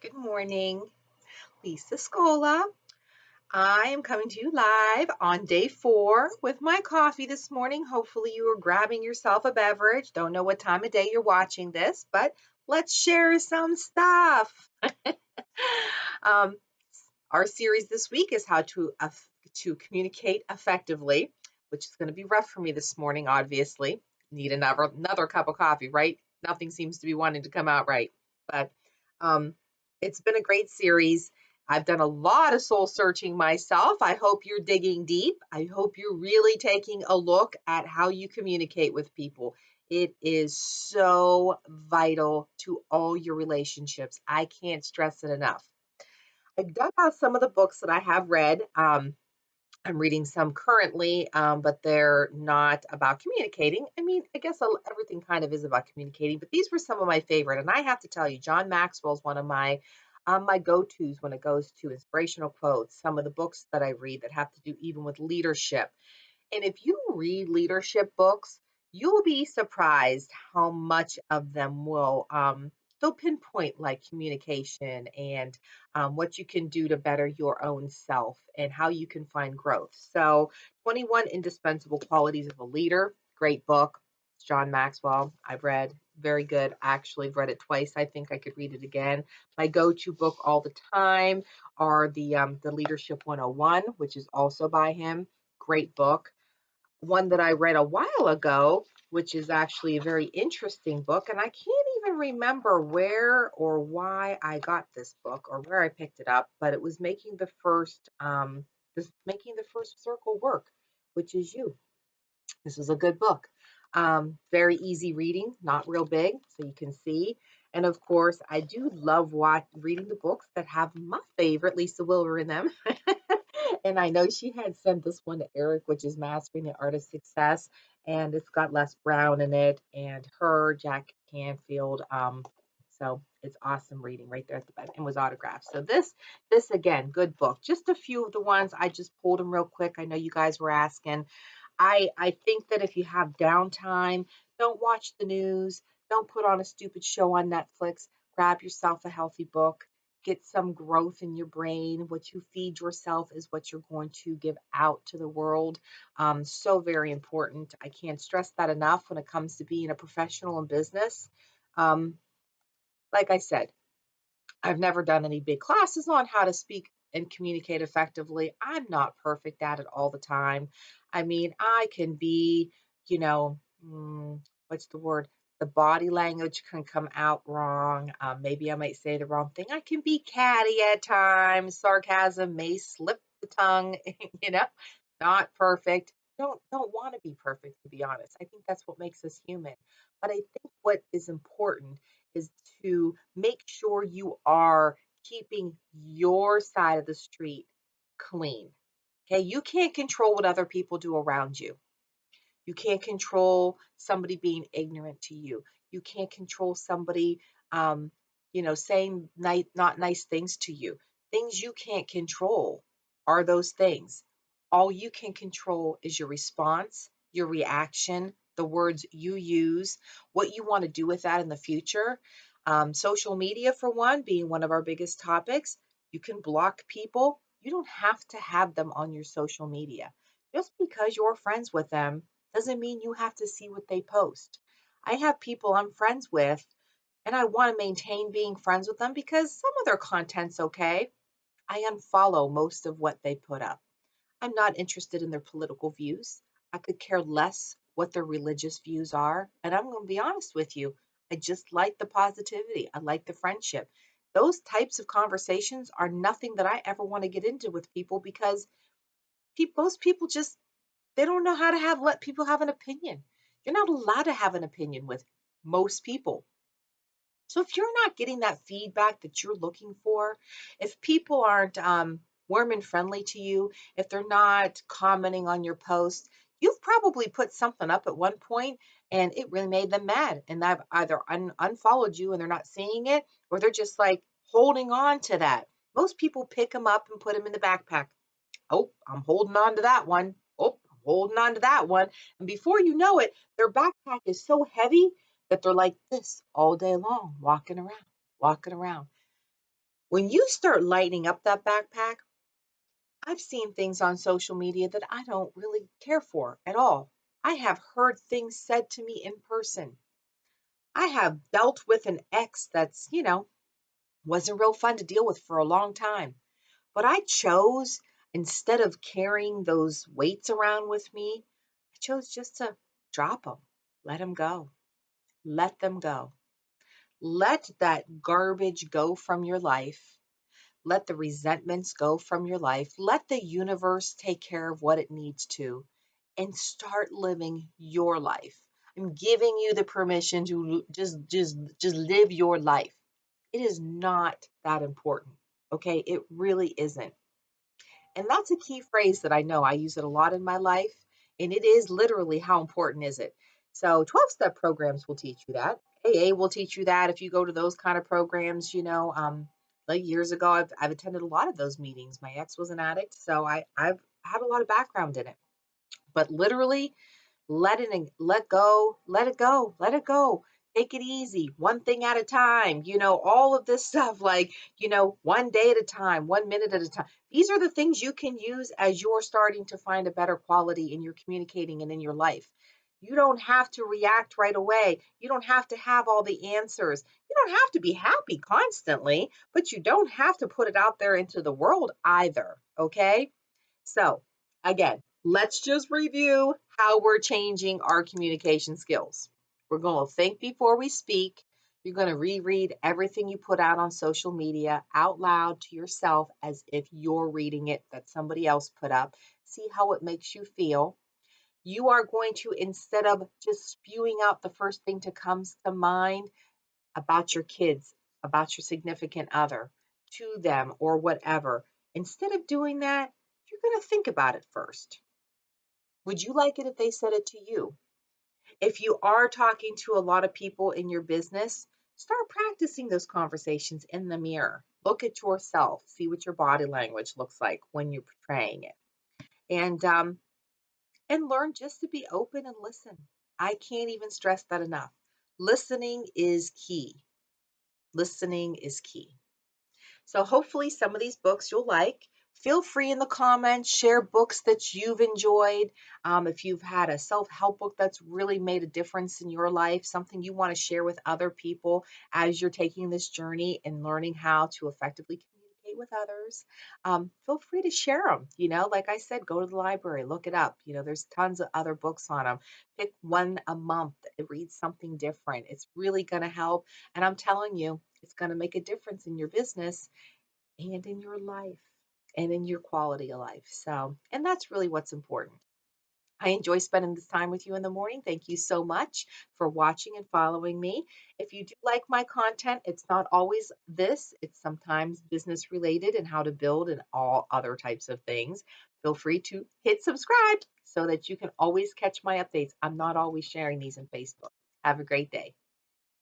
Good morning, Lisa Scola. I am coming to you live on day 4 with my coffee this morning. Hopefully, you are grabbing yourself a beverage. Don't know what time of day you're watching this, but let's share some stuff. um, our series this week is how to communicate effectively, which is going to be rough for me this morning. Obviously, need another cup of coffee, right? Nothing seems to be wanting to come out right, but um, it's been a great series. I've done a lot of soul searching myself. I hope you're digging deep. I hope you're really taking a look at how you communicate with people. It is so vital to all your relationships. I can't stress it enough. I dug out some of the books that I have read. I'm reading some currently, but they're not about communicating. I mean, I guess everything kind of is about communicating, but these were some of my favorite. And I have to tell you, John Maxwell is one of my go-tos when it goes to inspirational quotes. Some of the books that I read that have to do even with leadership. And if you read leadership books, you'll be surprised how much of them they'll pinpoint like communication and what you can do to better your own self and how you can find growth. So, 21 Indispensable Qualities of a Leader, great book. It's John Maxwell. I've read, very good. Actually, I've read it twice. I think I could read it again. My go-to book all the time are the Leadership 101, which is also by him. Great book. One that I read a while ago, which is actually a very interesting book, and I can't even remember where or why I got this book or where I picked it up, but it was making the first circle work, which is you. This is a good book. Very easy reading, not real big, so you can see. And of course, I do love reading the books that have my favorite Lisa Wilber in them. And I know she had sent this one to Eric, which is Mastering the Art of Success, and it's got Les Brown in it, and her, Jack Canfield. So it's awesome reading right there at the back, and was autographed. So this again, good book. Just a few of the ones I just pulled them real quick. I know you guys were asking. I think that if you have downtime, don't watch the news, don't put on a stupid show on Netflix. Grab yourself a healthy book, get some growth in your brain. What you feed yourself is what you're going to give out to the world. So very important. I can't stress that enough when it comes to being a professional in business. Um, like I said, I've never done any big classes on how to speak and communicate effectively. I'm not perfect at it all the time. I mean, I can be, you know, what's the word? The body language can come out wrong. Maybe I might say the wrong thing. I can be catty at times. Sarcasm may slip the tongue, you know, not perfect. Don't want to be perfect, to be honest. I think that's what makes us human. But I think what is important is to make sure you are keeping your side of the street clean. Okay, you can't control what other people do around you. You can't control somebody being ignorant to you. You can't control somebody, um, saying not nice things to you. Things you can't control are those things. All you can control is your response, your reaction, the words you use, what you want to do with that in the future. Social media, for one, being one of our biggest topics, you can block people. You don't have to have them on your social media. Just because you're friends with them doesn't mean you have to see what they post. I have people I'm friends with, and I want to maintain being friends with them because some of their content's okay. I unfollow most of what they put up. I'm not interested in their political views. I could care less what their religious views are. And I'm going to be honest with you, I just like the positivity, I like the friendship. Those types of conversations are nothing that I ever want to get into with people because most people just they don't know how to let people have an opinion. You're not allowed to have an opinion with most people. So if you're not getting that feedback that you're looking for, if people aren't warm and friendly to you, if they're not commenting on your post, you've probably put something up at one point and it really made them mad. And I've either unfollowed you and they're not seeing it, or they're just like holding on to that. Most people pick them up and put them in the backpack. Oh, I'm holding on to that one. Oh, I'm holding on to that one. And before you know it, their backpack is so heavy that they're like this all day long, walking around, walking around. When you start lightening up that backpack, I've seen things on social media that I don't really care for at all. I have heard things said to me in person. I have dealt with an ex that's, wasn't real fun to deal with for a long time. But I chose, instead of carrying those weights around with me, I chose just to drop them, let them go, let them go. Let that garbage go from your life. Let the resentments go from your life. Let the universe take care of what it needs to and start living your life. I'm giving you the permission to just live your life. It is not that important. Okay? It really isn't. And that's a key phrase that I know. I use it a lot in my life. And it is literally, how important is it? So 12-step programs will teach you that. AA will teach you that if you go to those kind of programs, like years ago, I've attended a lot of those meetings. My ex was an addict, so I've had a lot of background in it. But literally, let go, let it go, let it go. Take it easy, one thing at a time, all of this stuff, like, one day at a time, 1 minute at a time. These are the things you can use as you're starting to find a better quality in your communicating and in your life. You don't have to react right away. You don't have to have all the answers. You don't have to be happy constantly, but you don't have to put it out there into the world either. Okay. So, again, let's just review how we're changing our communication skills. We're going to think before we speak. You're going to reread everything you put out on social media out loud to yourself as if you're reading it that somebody else put up. See how it makes you feel. You are going to, instead of just spewing out the first thing that comes to mind about your kids, about your significant other, to them or whatever, instead of doing that, you're going to think about it first. Would you like it if they said it to you? If you are talking to a lot of people in your business, start practicing those conversations in the mirror. Look at yourself, see what your body language looks like when you're portraying it, and learn just to be open and listen. I can't even stress that enough. Listening is key. Listening is key. So hopefully some of these books you'll like. Feel free in the comments, share books that you've enjoyed. If you've had a self-help book that's really made a difference in your life, something you want to share with other people as you're taking this journey and learning how to effectively communicate with others, feel free to share them. Like I said, go to the library, look it up. There's tons of other books on them. Pick one a month, read something different. It's really going to help. And I'm telling you, it's going to make a difference in your business and in your life and in your quality of life. So, and that's really what's important. I enjoy spending this time with you in the morning. Thank you so much for watching and following me. If you do like my content, it's not always this, it's sometimes business related and how to build and all other types of things. Feel free to hit subscribe so that you can always catch my updates. I'm not always sharing these in Facebook. Have a great day.